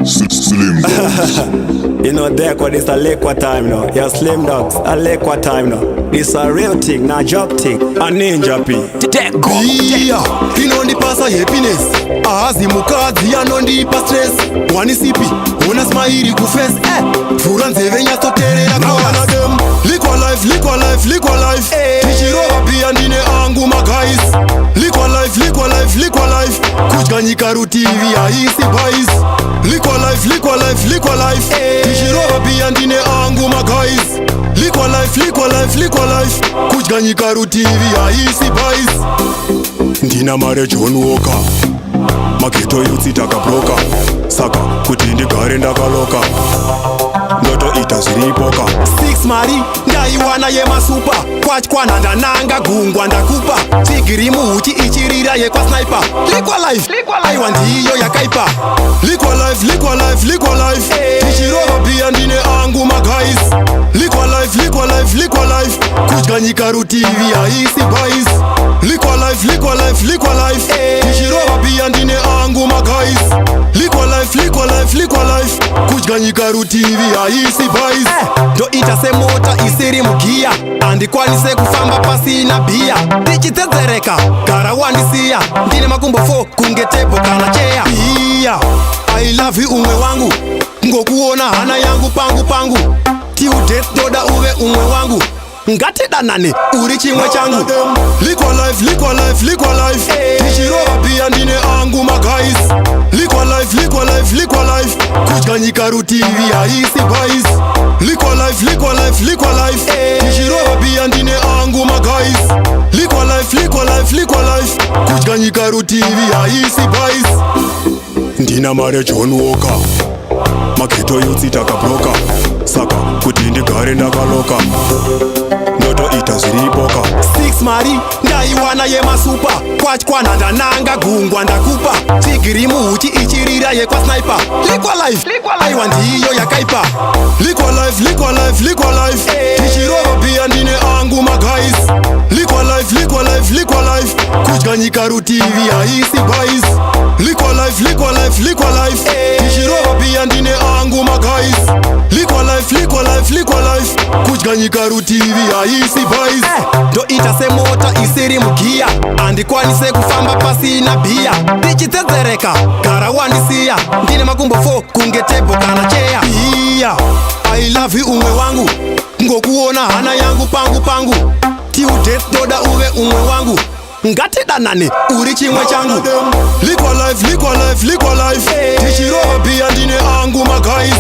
Slim Dogs. You know, this a Liqour time now. Yeah, Slim Dogs, a Liqour time now. This a real thing, not joke thing. A ninja P. Yeah, inondipasa happiness azimukazi anondipa stress wanisipi una smile kuface fura nzeve nyatoterera kawana dem Liqour life, Liqour life, Liqour life tichirova pia ndine angu magais Liqour life, Liqour life, Liqour life kudyanyika rutivi haisi bais Liqour life, Liqour life, Liqour life tichirova pia ndine angu magais Liqour life, Liqour life, Liqour life kudyanyika rutivi haisi bais ndina mare John Walker mageto yutsi takabroka saka kuti ndigare ndakaloka ndoto ita zviripoka 6 mari ndaiwana yemasupa kwatykwana ndananga gungwa ndakupa tigiri muhuti ichirira yekwa sniper Liqour life aiwa ndiyo yakaipa Liqour life, Liqour life, Liqour life tichirova pia ndine angu magais Liqour life, Liqour life, Liqour life kudyanyika rutivi haisi bais Liqour life, Liqour life, Liqour life tichirova pia ndine angu magais Liqour life, Liqour life, Liqour life kudyanyika rutivi haisi bais ndoita semota isiri mugiya andikwanise kufamba pasina bhiya ndichitedzereka gara wandisiya ndine makumbo 4 kunge tebo kana cheya iya I love you umwe wangu ngokuona hana yangu pangu till death doda uve umwe wangu ngatidanane uri chimwe changu Liqour life, Liqour life, Liqour life tichirova pia ndine angu magais Liqour life, Liqour life, Liqour life kudyanyika rutivi haisi bais Liqour life, Liqour life, Liqour life tichirova pia ndine angu magais Liqour life, Liqour life, Liqour life kudyanyika rutivi haisi bais ndina mare John Walker mageto yutsi takabroka saka kuti ndigare ndakaloka ndoto ita zviripoka 6 mari ndaiwana yemasupa kwatykwana ndananga gungwa ndakupa tigiri muhuti ichirira yekwa sniper Liqour life aiwa ndiyo yakaipa Liqour life, Liqour life, Liqour life tichirova pia ndine angu magais Liqour life, Liqour life, Liqour life kudyanyika rutivi haisi bais Liqour life, Liqour life, Liqour life tichirova pia ndine angu magais Liqour life, Liqour life, Liqour life kudyanyika rutivi haisi bais ndoita semota isiri mugiya andikwanise kufamba pasina bhiya ndichitedzereka gara wandisiya ndine makumbo 4 kunge tebo kana cheya iya I love you umwe wangu ngokuona hana yangu pangu till death doda uve umwe wangu ngatidanane uri chimwe changu Liqour life, Liqour life, Liqour life tichirova pia ndine angu magais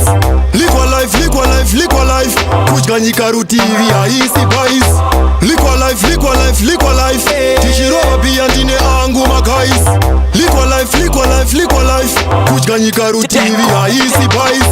Liqour life, Liqour life, Liqour life kudyanyika rutivi haisi bais Liqour life, Liqour life, Liqour life tichirova pia ndine angu magais Liqour life, Liqour life, Liqour life kudyanyika rutivi haisi bais